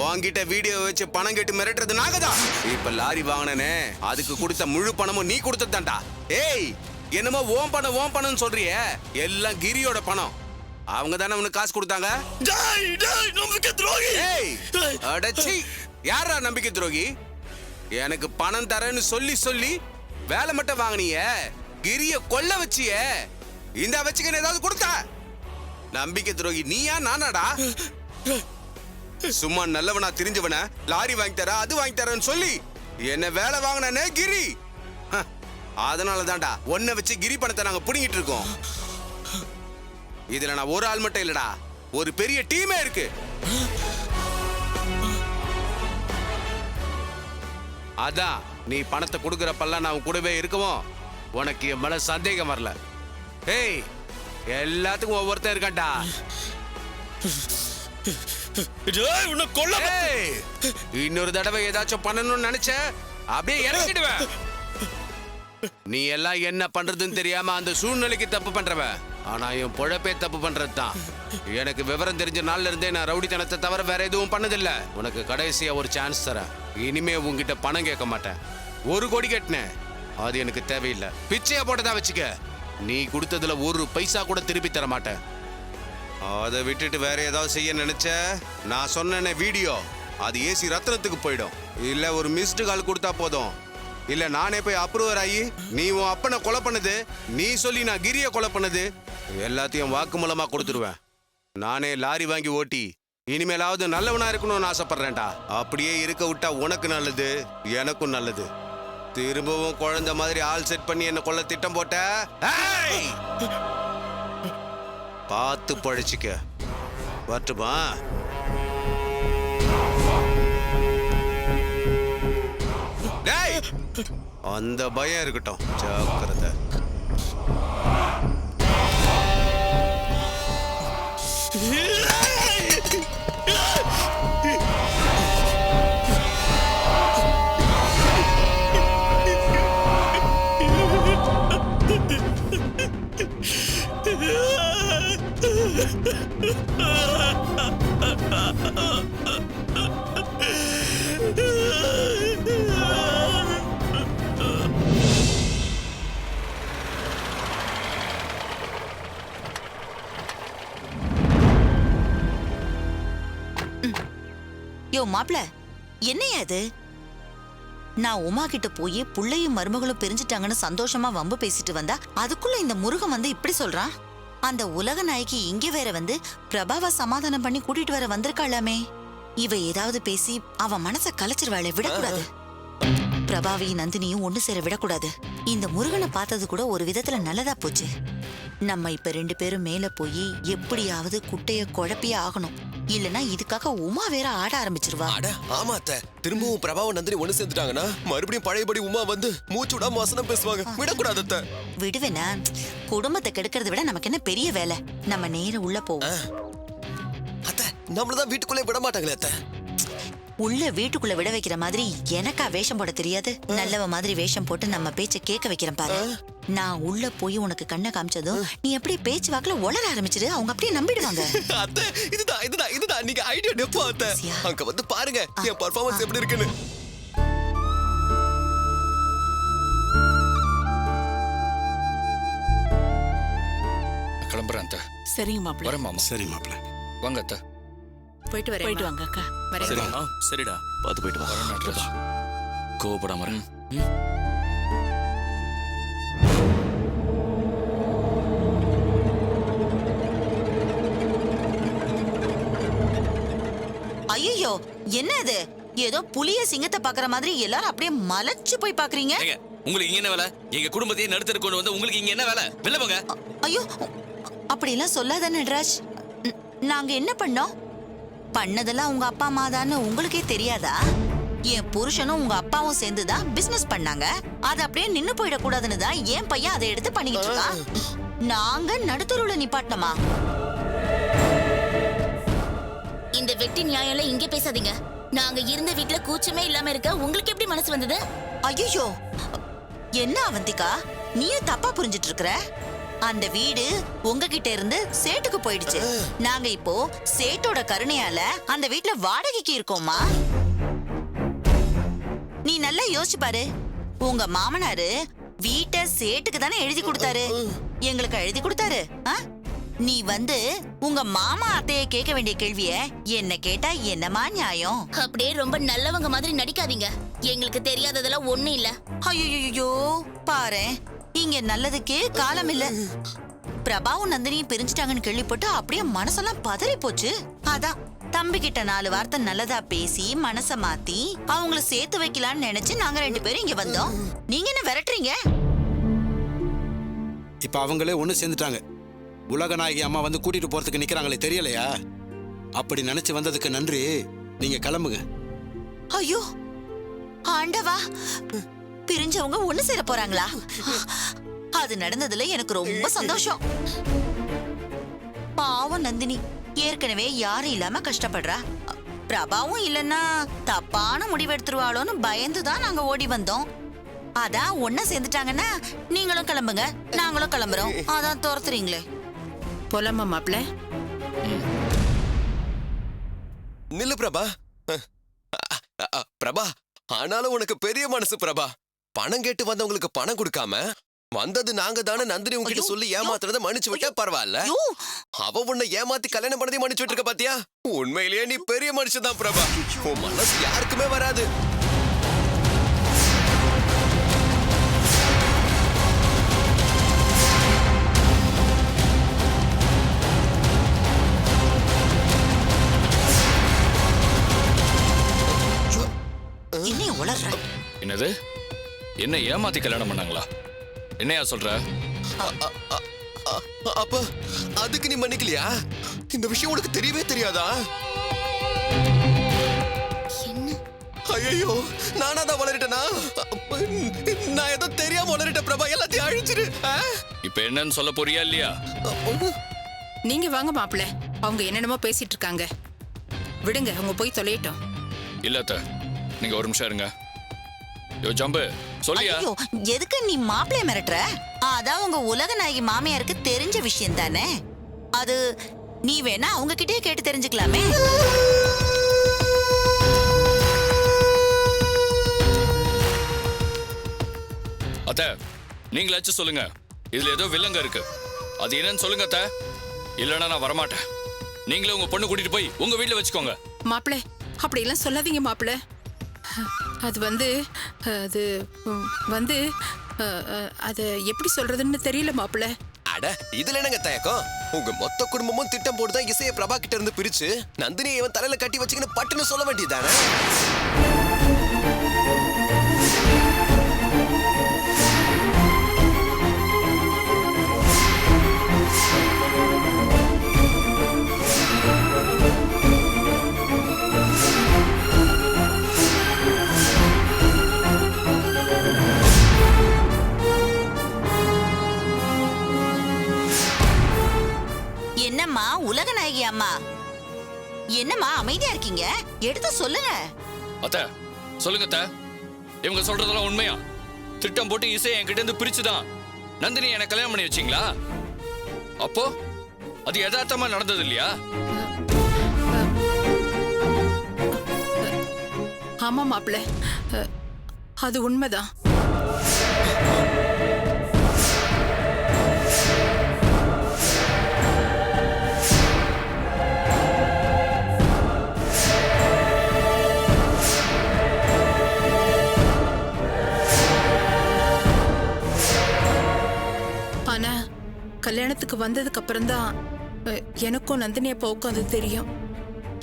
உன்கிட்ட வீடியோ வச்சு பணம் கேட்டு மிரட்டுறது நாங்கதான். இப்ப லாரி வாங்கினே அதுக்கு கொடுத்த முழு பணமும் நீ கொடுத்ததான்டா. ஏய், என்னமோ ஓம் பணம்னு சொல்றியே, எல்லாம் கிரியோட பணம். அவங்க தானே உனக்கு காசு கொடுத்தாங்க. நம்பிக்கை துரோகி. ஏய், அடச்சி, யாரா நம்பிக்கை துரோகி? எனக்கு பணம் தரேன்னு சொல்லி வேலை மட்டும் வாங்கினிய, கிரிய கொல்ல வச்சியே. இந்த வச்சுக்க ஏதாவது கொடுத்தா? நம்பிக்கை துரோகி நீயா நானாடா? சும்மா நல்லவனா தெரிஞ்சவன லாரி வாங்கி தர அது வாங்கி தரேன்னு சொல்லி என்ன வேலை வாங்கினே கிரி. அதனால தான்டா ஒன்ன வச்சு கிரி பணத்தை நாங்க புடிங்கிட்டு இருக்கோம். இதுல நான் ஒரு ஆள் மட்டும் இல்லடா, ஒரு பெரிய டீமே இருக்கு. அதான் நீ பணத்தை கொடுக்கறப்பெல்லாம் நான் கூடவே இருக்கவும் உனக்கு என் மேல சந்தேகம் வரல. ஏய், எல்லாத்துக்கும் ஒவ்வொருத்தன் இருக்கான்டா. இன்னொரு தடவை ஏதாச்சும் பண்ணணும்னு நினைச்ச அப்படியே இறங்கிடுவேன். நீ எல்லாம் என்ன பண்றதுன்னு தெரியாம அந்த சூழ்நிலைக்கு தப்பு பண்றவ. ஆனா என் பொழப்பே தப்பு பண்றதுதான். எனக்கு விவரம் தெரிஞ்ச நாள்ல இருந்தே நான் ரவுடித்தனத்தை தவிர வேற எதுவும் பண்ணதில்ல. உனக்கு கடைசியா ஒரு சான்ஸ் தரேன். இனிமே உங்ககிட்ட பணம் கேட்க மாட்டேன். 1 கோடி கேட்டேன், அது எனக்கு தேவையில்லை. பிச்சையா போட்டதா வச்சுக்க. நீ கொடுத்ததுல 1 பைசா கூட திருப்பி தர மாட்டேன். அதை விட்டுட்டு வேற ஏதாவது செய்ய நினைச்ச, நான் சொன்ன வீடியோ அது ஏசி ரத்னத்துக்கு போயிடும். இல்ல ஒரு மிஸ்டு கால் கொடுத்தா போதும். இல்ல நானே போய் அப்ரூவர் ஆகி நீ உன் அப்பனை கொலை பண்ணது, நீ சொல்லி நான் கிரிய கொலை பண்ணது எல்லாத்தையும் வாக்குமூலமா கொடுத்துருவேன். நானே லாரி வாங்கி ஓட்டி இனிமேலாவது நல்லவனா இருக்கணும்னு ஆசைப்படுறேன்டா. அப்படியே இருக்க விட்டா உனக்கு நல்லது, எனக்கும் நல்லது. திரும்பவும் குழந்தை மாதிரி ஆள் செட் பண்ணி என்ன கொல்ல திட்டம் போட்ட, பார்த்து பழிச்சிக்க. வரட்டுமா? டேய், அந்த பயம் இருக்கட்டும், ஜாக்கிரதை. யோ மாப்ள, என்னையா இது? நான் உமா கிட்ட போய் புள்ளையும் மருமகளும் பிரிஞ்சிட்டாங்கன்னு சந்தோஷமா வம்பு பேசிட்டு வந்தா அதுக்குள்ள இந்த முருகன் வந்து இப்படி சொல்றான். அந்த உலக நாய்க்கு இங்க வேற வந்து பிரபாவ சமாதானம் பண்ணி கூட்டிட்டு வர வந்திருக்காளாமே. இவ ஏதாவது பேசி அவன் மனச கலைச்சிருவாளே, விடக்கூடாது. பிரபாவையும் நந்தினியும் ஒண்ணு சேர விடக்கூடாது. இந்த முருகனை பார்த்தது கூட ஒரு விதத்துல நல்லதா போச்சு. நம்ம இப்ப 2 பேரும் மேல போய் எப்படியாவது குட்டைய குழப்பியே ஆகணும். இல்லனா இதுக்காக உமா வேற ஆட ஆரம்பிச்சிருவா. ஆமா அத்தை, திரும்பவும் பிரபாவ நந்தினி ஒண்ணு சேர்ந்துட்டாங்கன்னா மறுபடியும் பழையபடி உமா வந்து மூச்சு விடாம வசனம் பேசுவாங்க. விடக்கூடாது அத்தை. விடுவேனா? குடும்பத்தை கெடுக்கிறத விட நமக்கு என்ன பெரிய வேலை? நம்ம நேர உள்ள போவோம். அத்தை, நம்மளதான் வீட்டுக்குள்ளே விட மாட்டாங்களே அத்தை. உள்ள வீட்டுக்குள்ள விட வைக்கிற மாதிரி எனக்கா வேஷம் போட தெரியாது? நல்லவ மாதிரி வேஷம் போட்டு நம்ம பேச்ச கேட்க வைக்கிறேன் பாரு. நான் உள்ள போய் உனக்கு கண்ணை காமிச்சதும் நீ அப்படியே பேச்சு வாக்குல உளர ஆரம்பிச்சிரு. அவங்க அப்படியே நம்பிடுவாங்க. அத்தை, இதுதான் நீங்க ஐடியா டெப்போ அத்தை. அங்க வந்து பாருங்க என் பெர்ஃபார்மன்ஸ் எப்படி இருக்குன்னு. கிளம்புறேன் அத்தை. சரிங்க மாப்பிள்ள. வரேன் மாமா. சரி மாப்பிள்ள. வாங்க அத்தை. போயிட்டு வரேன். போயிட்டு வாங்க அக்கா. சரிடா, பார்த்து போயிட்டு வா. வரேன் நடராஜ். கோவப்படாம இரு. ஐயோ, என்ன இது? ஏதோ புலிய சிங்கத்தை பாக்குற மாதிரி எல்லாரும் அப்படியே மலைச்சு போய் பாக்குறீங்க. உங்களுக்கு இங்க என்ன வேலை? எங்க குடும்பத்தையே நடுத்தர கொண்டு வந்து உங்களுக்கு இங்க என்ன வேலை? வெளில போங்க. ஐயோ, அப்படி எல்லாம் சொல்லாத நட்ராஜ். நாங்க என்ன பண்ணோம்? பண்ணதெல்லாம் உங்க அப்பா அம்மா தான்னு உங்களுக்கே தெரியாதா? என் புருஷனும் உங்க அப்பாவும் சேர்ந்துதான் பிசினஸ் பண்ணாங்க. அது அப்படியே நின்னு போயிடக்கூடாதுன்னு தான் என் பையன் அதை எடுத்து பண்ணிக்கிட்டு இருக்கான். நாங்க நடுத்தருவுல நிப்பாட்டணுமா? இந்த வெட்டி நியாயம்ல இங்க பேசாதீங்க. நாங்க இருந்த வீட்ல கூச்சமே இல்லாம இருக்க உங்களுக்கு எப்படி மனசு வந்தது? ஐயோ, என்ன அவந்திகா, நீயும் தப்பா புரிஞ்சிட்டு இருக்கற? அந்த வீடு உங்ககிட்ட இருந்து சேட்டுக்கு போயிடுச்சு. நாங்க இப்போ சேட்டோட கருணையால அந்த வீட்ல வாடகைக்கு இருக்கோமா. நீ நல்லா யோசிச்சு பாரு. உங்க மாமனாரு வீட்டை சேட்டுக்கு தானே எழுதி கொடுத்தாரு, எங்களுக்கு எழுதி கொடுத்தாரு. நீ வந்து உங்க மாமா அத்தைய கேட்க வேண்டிய கேள்விய என்ன கேட்டா என்னமா நியாயம்? அப்படியே ரொம்ப நல்லவங்க மாதிரி நடிக்காதீங்க. எங்களுக்கு தெரியாததெல்லாம் ஒண்ணும் இல்ல. ஐயோ பாரு, இங்க நல்லதுக்கே காலம் இல்ல. பிரபாவும் நந்தினியும் பிரிஞ்சுட்டாங்கன்னு கேள்விப்பட்டு அப்படியே மனசெல்லாம் பதறி போச்சு. அதான் தம்பி கிட்ட 4 வார்த்தை நல்லதா பேசி மனச மாத்தி அவங்கள சேர்த்து வைக்கலாம்னு நினைச்சு நாங்க 2 பேரும் இங்க வந்தோம். நீங்க என்ன விரட்டுறீங்க? இப்ப அவங்களே ஒண்ணு சேர்ந்துட்டாங்க. உலகநாயகி அம்மா வந்து கூட்டிட்டு போறதுக்கு நிக்கிறாங்களே, தெரியலையா? அப்படி நினைச்சு வந்ததுக்கு நன்றி. நீங்க கிளம்புங்க. ஐயோ ஆண்டவா, பிரிஞ்சவங்க ஒண்ணு சேர போறாங்களா? அது நடந்ததுல எனக்கு ரொம்ப சந்தோஷம். பாவம் நந்தினி ஏற்கனவே யாரும் இல்லாம கஷ்டப்படுறா. பிரபாவும் இல்லன்னா தப்பான முடிவெடுத்துருவாளோன்னு பயந்துதான் நாங்க ஓடி வந்தோம். அதான் ஒண்ணு சேர்ந்துட்டாங்கன்னா நீங்களும் கிளம்புங்க, நாங்களும் கிளம்புறோம். அதான் துரத்துறீங்களே. போலாமா மாப்பிள்ள? நில்லு பிரபா. பிரபா, ஆனாலும் உனக்கு பெரிய மனசு பிரபா. பணம் கேட்டு வந்தவங்களுக்கு பணம் கொடுக்காம வந்தது நாங்க தானே நந்தினி உங்ககிட்ட சொல்லி ஏமாத்துறத மன்னிச்சு விட்டா பரவாயில்ல. அவ உன்னை ஏமாத்தி கல்யாணம் பண்ணதை மன்னிச்சு விட்டுருக்க பாத்தியா? உண்மையிலேயே நீ பெரிய மனுஷன் தான் பிரபா. உன் மனசு யாருக்குமே வராது. என்ன உளர்ற? என்னது? என்ன ஏமாத்தி கல்யாணம் பண்ணாங்களா? என்னையா சொல்ற? அப்ப அதுக்கு நீ மன்னிக்கலையா? இந்த விஷயம் உனக்கு தெரியவே தெரியாதா? ஐயோ, நானா தான் வளரிட்டனா? நான் ஏதோ தெரியாம வளரிட்ட பிரபா. எல்லாத்தையும் அழிச்சிரு. இப்ப என்னன்னு சொல்ல போறியா இல்லையா? நீங்க வாங்க மாப்பிள்ள. அவங்க என்னென்னமோ பேசிட்டு இருக்காங்க, விடுங்க, அவங்க போய் தொலையட்டும். இல்ல நீங்க ஒரு நிமிஷம் இருங்க. யோ ஜம்பு, சொல்லியா? ஐயோ, எதுக்கு நீ மாப்பிளைய மிரட்டுற? அதான் உங்க உலகநாயகி மாமியாருக்கு தெரிஞ்ச விஷயம் தானே. அது நீ வேணா அவங்க கிட்டே கேட்டு தெரிஞ்சுக்கலாமே. அத்த, நீங்களாச்சும் சொல்லுங்க. இதுல ஏதோ வில்லங்க இருக்கு. அது என்னன்னு சொல்லுங்க அத்த. இல்லைன்னா நான் வரமாட்டேன். நீங்களே உங்க பொண்ணு கூட்டிட்டு போய் உங்க வீட்டுல வச்சுக்கோங்க. மாப்பிள்ள, அப்படி எல்லாம் சொல்லாதீங்க மாப்பிள்ள. அது அது எப்படி சொல்றதுன்னு தெரியல மாப்பிள்ள. அட, இதுல என்னங்க தயக்கம்? உங்க மொத்த குடும்பமும் திட்டம் போட்டுதான் இசைய பிரபா கிட்ட இருந்து பிரிச்சு நந்தினியை இவன் தலையில கட்டி வச்சுக்கின்னு பட்டுன்னு சொல்ல வேண்டியதானே? என்னம்மா உலகநாயகி அம்மா, என்னம்மா அமைதியா இருக்கீங்க? எடுத்து சொல்லுங்க. அத்த, சொல்லுங்க அத்த. இவங்க சொல்றதெல்லாம் உண்மையா? திட்டம் போட்டு இசை என்கிட்ட இருந்து பிரிச்சுதான் நந்தினி எனக்கு கல்யாணம் பண்ணி வச்சீங்களா? அப்போ அது யதார்த்தமா நடந்தது இல்லையா? ஆமா மாப்பிள்ள, அது உண்மைதான். ஆனா கல்யாணத்துக்கு வந்ததுக்கு அப்புறம் தான் எனக்கும் நந்தினி அப்பாவுக்கும் அது தெரியும்.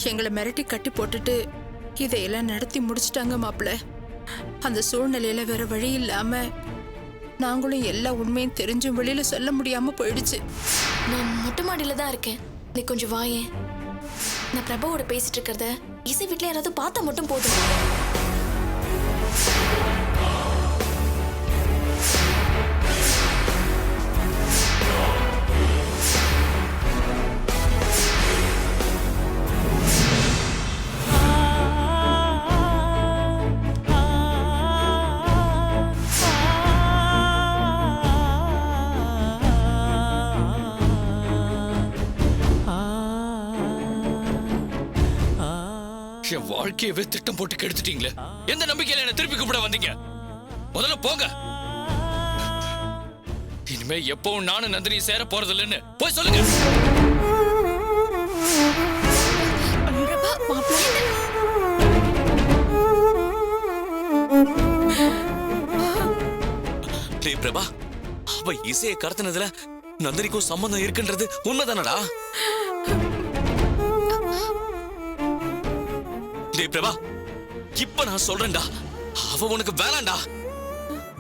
எங்களை மிரட்டி கட்டி போட்டுட்டு இதையெல்லாம் நடத்தி முடிச்சிட்டாங்க மாப்பிள்ள. அந்த சூழ்நிலையில வேற வழி இல்லாம நாங்களும் எல்லா உண்மையும் தெரிஞ்சும் வெளியில சொல்ல முடியாம போயிடுச்சு. நான் மொட்டை மாடியில தான் இருக்கேன். நீ கொஞ்சம் வாயேன். நான் பிரபாவோட பேசிட்டு இருக்கிறத இசை வீட்டுல யாராவது பார்த்தா மட்டும் போதும். என் வாழ்க்கையவே திட்டம் போட்டு கெடுத்துட்டீங்களே. எந்த நம்பிக்கையில என்ன திருப்பி கூப்பிட வந்தீங்க? முதல்ல போங்க. இனிமே எப்பவும் நானும் நந்தினி சேர போறது இல்லைன்னு போய் சொல்லுங்க. டேய் பிரபா, அவ இசையை கடத்தினதுல நந்தினிக்கும் சம்பந்தம் இருக்குன்றது உண்மைதானடா? டேய் பிரபா, இப்ப நான் சொல்றேன்டா, அவ உனக்கு வேணாம்டா.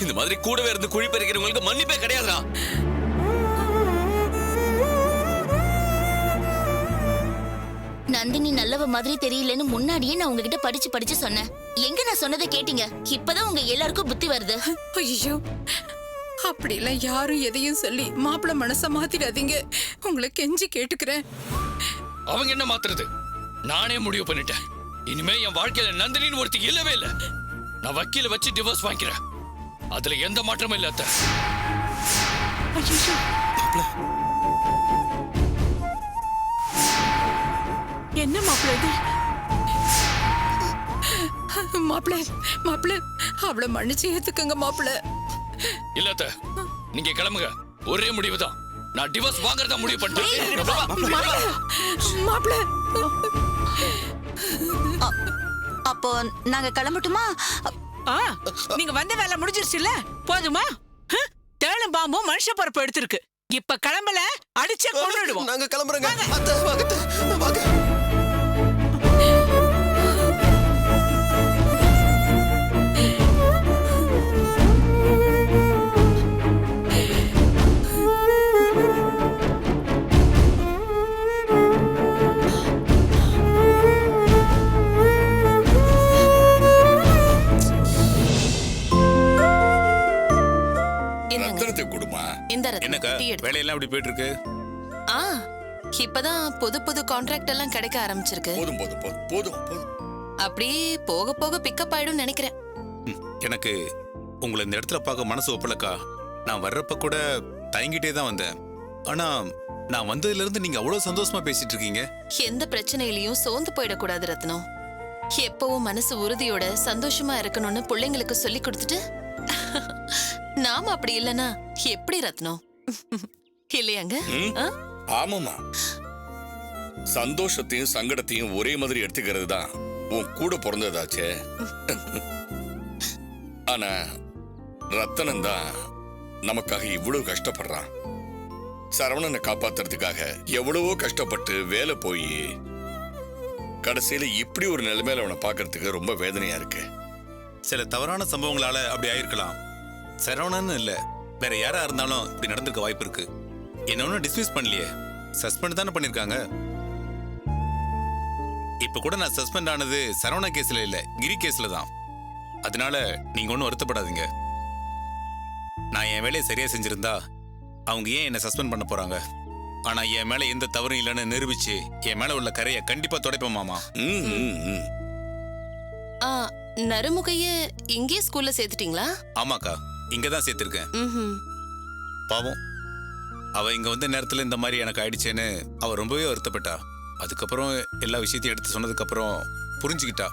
இந்த மாதிரி கூடவே இருந்து குழி பறிக்கிறவங்களுக்கு மன்னிப்பே கிடையாதுடா. நந்தினி நல்லவ மாதிரி தெரியலன்னு முன்னாடியே நான் உங்ககிட்ட படிச்சு சொன்னேன். எங்க நான் சொன்னதை கேட்டீங்க? இப்பதான் உங்க எல்லாருக்கும் புத்தி வருது. ஐயோ, அப்படிலாம் யாரும் எதையும் சொல்லி மாப்பிள்ள மனச மாத்திடாதீங்க. உங்களை கெஞ்சி கேட்டுக்கிறேன். அவங்க என்ன மாத்துறது? நானே முடிவு பண்ணிட்டேன். இனிமே என் வாழ்க்கையில நந்தினின்னு ஒருத்தி இல்லவே இல்ல. நான் வக்கீல வச்சு டிவோர்ஸ் வாங்கிக்கிறேன். அதுல எந்த மாற்றமும் இல்ல அத்தை. என்ன மாப்பிள்ள இது? மாப்பிள்ள மாப்பிள்ள அவளை மன்னிச்சு ஏத்துக்கங்க மாப்பிள்ள. இல்ல அத்தை, நீங்க கிளம்புங்க. ஒரே முடிவுதான். நான் டிவோர்ஸ் வாங்குறதா முடிவு பண்ணிட்டேன். மாப்பிள்ள அப்போ நாங்க கிளம்பட்டுமா? நீங்க வந்த வேலை முடிஞ்சிருச்சுல்ல, போதுமா? தேளும் பாம்பும் மனுஷ பொறுப்பு எடுத்திருக்கு. இப்ப கிளம்பல, அடிச்சே கொன்னுடுவோம். நாங்க கிளம்புறோங்க. அத்தை, வாங்க அத்தை, வாங்க. என்னக்கா வேலையெல்லாம் எப்படி போயிட்டு இருக்கு? இப்பதான் புது கான்ட்ராக்ட் எல்லாம் கிடைக்க ஆரம்பிச்சிருக்கு. போதும் போதும் போதும் போதும் போதும். அப்படியே போக போக பிக்கப் ஆயிடும் நினைக்கிறேன். எனக்கு உங்களை இந்த இடத்துல பார்க்க மனசு ஒப்பலக்கா. நான் வர்றப்ப கூட தயங்கிட்டே தான் வந்தேன். ஆனா நான் வந்ததுல இருந்து நீங்க அவ்வளவு சந்தோஷமா பேசிட்டு இருக்கீங்க. எந்த பிரச்சனையிலயும் சோர்ந்து போயிடக்கூடாது ரத்னம். எப்பவும் மனசு உறுதியோட சந்தோஷமா இருக்கணும்னு பிள்ளைங்களுக்கு சொல்லி கொடுத்துட்டு நாம அப்படி இல்லனா எப்படி ரத்னம்? இல்லையாங்க? ஆமாமா, சந்தோஷத்தையும் சங்கடத்தையும் ஒரே மாதிரி எடுத்துக்கிறது தான் உன் கூட பிறந்ததாச்சே. ஆனா ரத்தனம் தான் நமக்காக இவ்வளவு கஷ்டப்படுறான். சரவணனை காப்பாத்துறதுக்காக எவ்வளவோ கஷ்டப்பட்டு வேலை போய் கடைசியில இப்படி ஒரு நிலைமையில அவனை பாக்குறதுக்கு ரொம்ப வேதனையா இருக்கு. சில தவறான சம்பவங்களால அப்படி ஆயிருக்கலாம். சரவணன் இல்ல, வேற யாரா இருந்தாலும் இப்படி நடந்திருக்க வாய்ப்பு இருக்கு. என்ன ஒன்னும் டிஸ்மிஸ் பண்ணலையே, சஸ்பெண்ட் தானே பண்ணிருக்காங்க. இப்ப கூட நான் சஸ்பெண்ட் ஆனது சரவண கேஸ்ல இல்ல, கிரி கேஸ்ல தான். அதனால நீங்க ஒன்னும் வருத்தப்படாதீங்க. நான் என் வேலையை சரியா செஞ்சிருந்தா அவங்க ஏன் என்ன சஸ்பெண்ட் பண்ண போறாங்க? ஆனா என் மேல எந்த தவறும் இல்லைன்னு நிரூபிச்சு என் மேல உள்ள கரையை கண்டிப்பா துடைப்பேன் மாமா. நறுமுகைய இங்கே ஸ்கூல்ல சேர்த்துட்டீங்களா? ஆமாக்கா, இங்கதான் சேர்த்திருக்கேன். பாவம், அவ இங்க வந்த நேரத்துல இந்த மாதிரி எனக்கு ஆயிடுச்சேன்னு அவ ரொம்பவே வருத்தப்பட்டா. அதுக்கப்புறம் எல்லா விஷயத்தையும் எடுத்து சொன்னதுக்கு அப்புறம் புரிஞ்சுக்கிட்டா.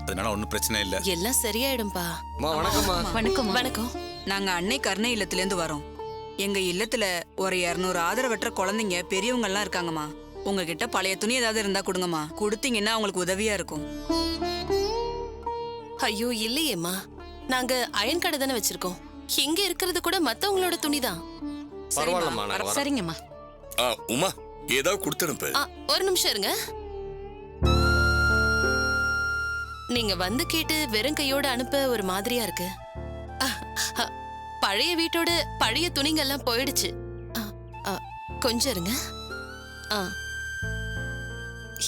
அதனால ஒன்னும் பிரச்சனை இல்ல, எல்லாம் சரியாயிடும்பா. வணக்கம். வணக்கம். நாங்க அன்னை கருணை இல்லத்துல இருந்து வரோம். எங்க இல்லத்துல ஒரு 200 ஆதரவற்ற குழந்தைங்க பெரியவங்க எல்லாம் இருக்காங்கம்மா. உங்ககிட்ட பழைய துணி ஏதாவது இருந்தா கொடுங்கம்மா. கொடுத்தீங்கன்னா அவங்களுக்கு உதவியா இருக்கும். ஐயோ இல்லையேம்மா, நாங்க அயன் கடை தானே வச்சிருக்கோம். இங்க இருக்கிறது கூட மத்தவங்களோட துணிதான். சரிங்கம்மா. உமா, ஏதாவது கொடுத்துருப்ப. ஒரு நிமிஷம் இருங்க. நீங்க வந்து கேட்டு வெறும் கையோட அனுப்ப ஒரு மாதிரியா இருக்கு. பழைய வீட்டோட பழைய துணிங்கெல்லாம் போயிடுச்சு. கொஞ்சம் இருங்க.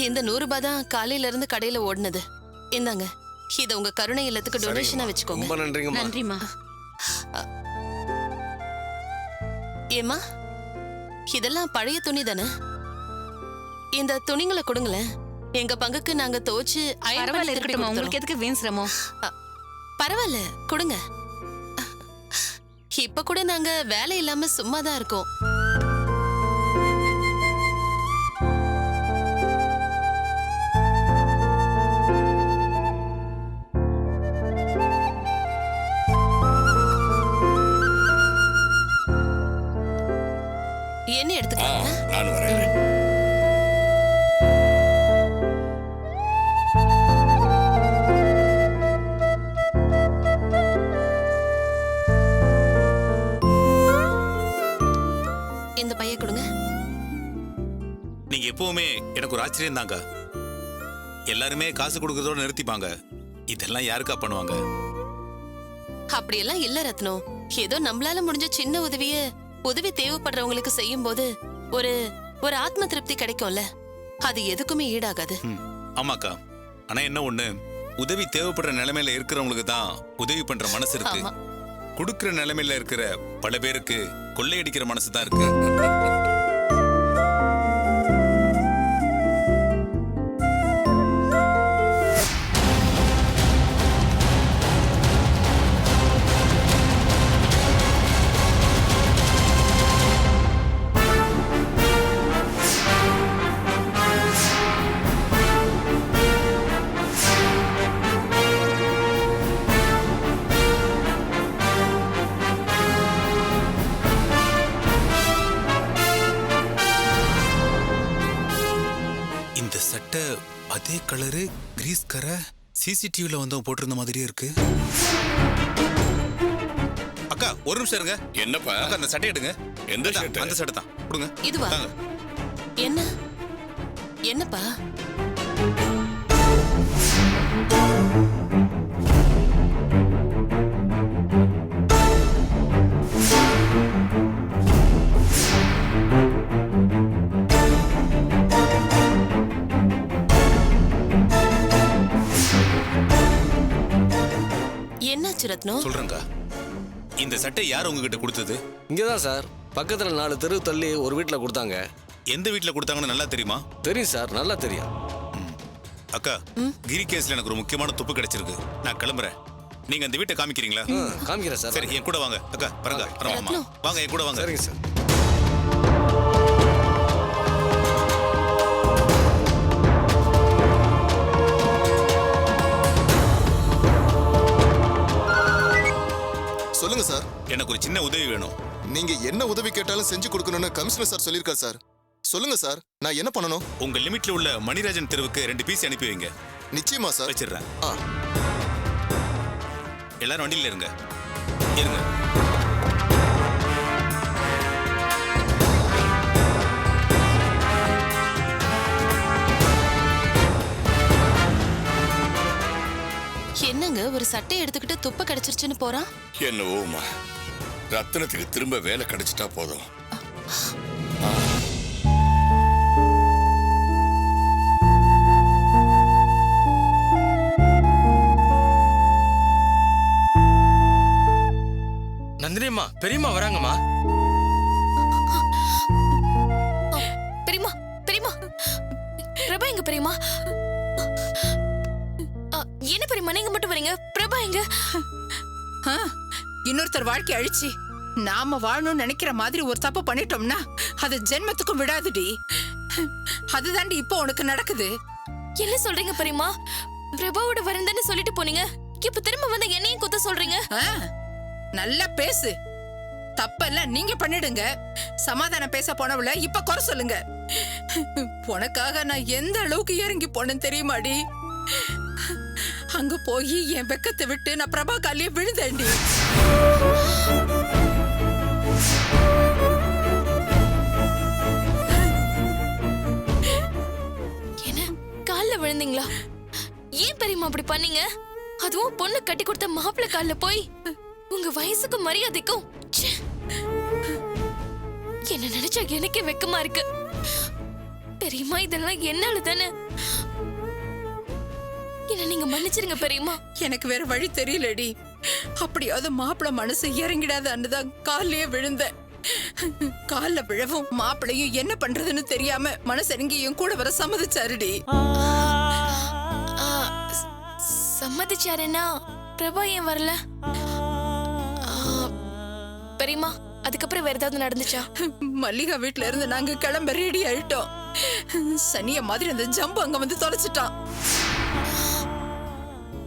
இந்த 100 ரூபாய் தான் காலையில இருந்து கடையில ஓடுனது. இந்தாங்க, இத உங்க கருணை இல்லத்துக்கு டொனேஷனா வச்சுக்கோங்க. ரொம்ப நன்றிங்கம்மா. நன்றிமா. ஏமா, இதெல்லாம் பழைய துணி தானே? இந்த துணிங்களை கொடுங்களேன். எங்க பங்குக்கு நாங்க துவைச்சு அயன் பண்ணி திருப்பி கொடுத்துறோம். உங்களுக்கு எதுக்கு வீண் சிரமம்? பரவாயில்ல, கொடுங்க. இப்ப கூட நாங்க வேலை இல்லாம சும்மா தான் இருக்கோம். நீங்க எப்பவுமே எனக்கு ஒரு ஆச்சரியம் தாங்க. எல்லாருமே காசு கொடுக்கறதோட நிறுத்திப்பாங்க. இதெல்லாம் யாருக்கா பண்ணுவாங்க? அப்படியெல்லாம் இல்ல ரத்னம். ஏதோ நம்மளால முடிஞ்ச சின்ன உதவி தேவைப்படுறவங்களுக்கு செய்யும் போது ஒரு ஒரு ஆத்ம திருப்தி கிடைக்கும்ல, அது எதுக்குமே ஈடாகாது. ஆமாக்கா, ஆனா என்ன ஒண்ணு, உதவி தேவைப்படுற நிலைமையில இருக்கிறவங்களுக்கு தான் உதவி பண்ற மனசு இருக்கு. ஆமா. கொடுக்கிற நிலைமையில இருக்கிற பல பேருக்கு கொள்ளையடிக்கிற மனசு தான் இருக்கு. இந்த சட்டை அதே கலரு, கிரீஸ் கரை, சிசிடிவில வந்தவங்க போட்டிருந்த மாதிரியே இருக்கு. அக்கா ஒரு நிமிஷம் இருங்க. என்னப்பா? அக்கா அந்த சட்டை எடுங்க. எந்த அதான், சட்டை? அந்த சட்டை தான் கொடுங்க. இதுவா? தாங்க. என்னப்பா? என்னாச்சு ரத்னம்? சொல்றேங்க. இந்த சட்டை யார் உங்ககிட்ட கொடுத்தது? இங்கதான் சார், பக்கத்துல 4 தெரு தள்ளி ஒரு வீட்டுல கொடுத்தாங்க. எந்த வீட்டுல கொடுத்தாங்கன்னு நல்லா தெரியுமா? தெரியும் சார், நல்லா தெரியும். அக்கா, கிரி கேஸ்ல எனக்கு ஒரு முக்கியமான துப்பு கிடைச்சிருக்கு. நான் கிளம்புறேன். நீங்க அந்த வீட்டை காமிக்கிறீங்களா? காமிக்கிறேன் சார். சரி, என் கூட வாங்க. அக்கா வரங்க. வரமாமா. வாங்க என் கூட வாங்க. சரிங்க சார். சொல்லுங்க சார். எனக்கு ஒரு சின்ன உதவி வேணும். நீங்க என்ன உதவி கேட்டாலும் செஞ்சு கொடுக்கணும்னு கமிஷனர் சார் சொல்லியிருக்காரு சார். சொல்லுங்க சார், நான் என்ன பண்ணணும்? உங்க லிமிட்ல உள்ள மணிராஜன் தெருவுக்கு 2 பீஸ் அனுப்பி வைங்க. நிச்சயமா சார். வச்சிடுறேன். எல்லாரும் வண்டியில இருங்க. இருங்க. என்னங்க ஒரு சட்டை எடுத்துக்கிட்டு துப்ப கிடைச்சிருச்சுன்னு போறான்? என்னவோமா, ரத்தினத்துக்கு திரும்ப வேலை கிடைச்சிட்டா போதும். நந்தினியம்மா, பெரியம்மா வராங்கம்மா. பெரியம்மா, பெரியம்மா, பிரபா எங்க பெரியம்மா? என்ன பெரியம்மா நீங்க மட்டும் வரீங்க? பிரபா எங்க? இன்னொருத்தர் வாழ்க்கை அழிச்சு நாம வாழணும்னு நினைக்கிற மாதிரி ஒரு தப்பு பண்ணிட்டோம்னா அது ஜென்மத்துக்கும் விடாதுடி. அதுதாண்டி இப்போ உனக்கு நடக்குது. என்ன சொல்றீங்க பெரியம்மா? பிரபாவோட வரந்தன்னு சொல்லிட்டு போனீங்க, இப்ப திரும்ப வந்து என்னையும் குத்த சொல்றீங்க? நல்லா பேசு. தப்பெல்லாம் நீங்க பண்ணிடுங்க. சமாதானம் பேச போனவள இப்ப குறை சொல்லுங்க. உனக்காக நான் எந்த அளவுக்கு இறங்கி போனேன்னு தெரியுமாடி? அங்க போய் என் வெக்கத்தை விட்டு நான் பிரபா காலியே விழுந்தேன்டி. என்ன கால்ல விழுந்தீங்களா? ஏன் பெரியம்மா அப்படி பண்ணீங்க? அதுவும் பொண்ணு கட்டி கொடுத்த மாப்பிள்ளை கால்ல போய் உங்க வயசுக்கு மரியாதைக்கும். என்ன நினைச்சா எனக்கே வெக்கமா இருக்கு. பெரியம்மா இதெல்லாம் என்னால தானே. என்ன நீங்க மன்னிச்சிருங்க பெரியம்மா. எனக்கு வேற வழி தெரியலடி. அப்படியாவது மாப்பிள்ள மனசு இறங்கிடாத அன்னுதான் காலையே விழுந்த. கால்ல விழவும் மாப்பிள்ளையும் என்ன பண்றதுன்னு தெரியாம மனசெருங்கியும் கூட வர சம்மதிச்சாருடி. சம்மதிச்சாருன்னா பிரபா ஏன் வரல? பெரியம்மா அதுக்கப்புறம் வேற ஏதாவது நடந்துச்சா? மல்லிகா வீட்டுல இருந்து நாங்க கிளம்ப ரெடி ஆயிட்டோம். சனிய மாதிரி அந்த ஜம்பு அங்க வந்து தொலைச்சிட்டான்.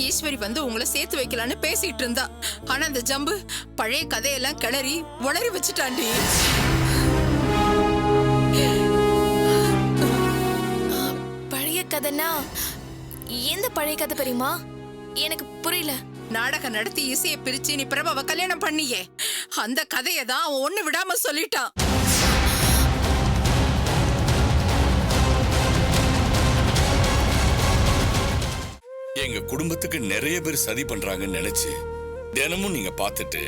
ஈஸ்வரி வந்து உங்களை சேர்த்து வைக்கலான்னு பேசிட்டு இருந்தா. ஆனா அந்த ஜம்பு பழைய கதையெல்லாம் கிளறி உளறி வச்சுட்டாண்டி. பழைய கதைனா எந்த பழைய கதை பெரியம்மா? எனக்கு புரியல. நாடகம் நடத்தி இசையை பிரிச்சு நீ பிரபாவை கல்யாணம் பண்ணியே, அந்த கதையை தான் அவன் ஒண்ணு விடாம சொல்லிட்டான். குடும்பத்துக்கு நிறைய பேர் சதி பண்றாங்கன்னு நினைச்சு தினமும் நீங்க பார்த்துட்டு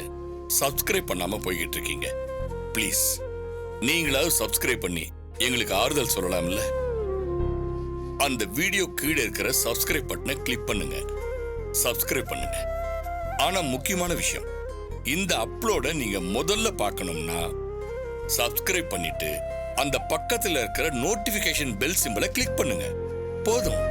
சப்ஸ்கிரைப் பண்ணாம போய்கிட்டு இருக்கீங்க. ப்ளீஸ் நீங்களாவது சப்ஸ்கிரைப் பண்ணி எங்களுக்கு ஆறுதல் சொல்லலாம்ல. அந்த வீடியோ கீழே இருக்கிற சப்ஸ்கிரைப் பட்டனை கிளிக் பண்ணுங்க. சப்ஸ்கிரைப் பண்ணுங்க. ஆனா முக்கியமான விஷயம், இந்த அப்லோட நீங்க முதல்ல பார்க்கணும்னா சப்ஸ்கிரைப் பண்ணிட்டு அந்த பக்கத்துல இருக்கிற நோட்டிபிகேஷன் பெல் சிம்பலை கிளிக் பண்ணுங்க. போதும்.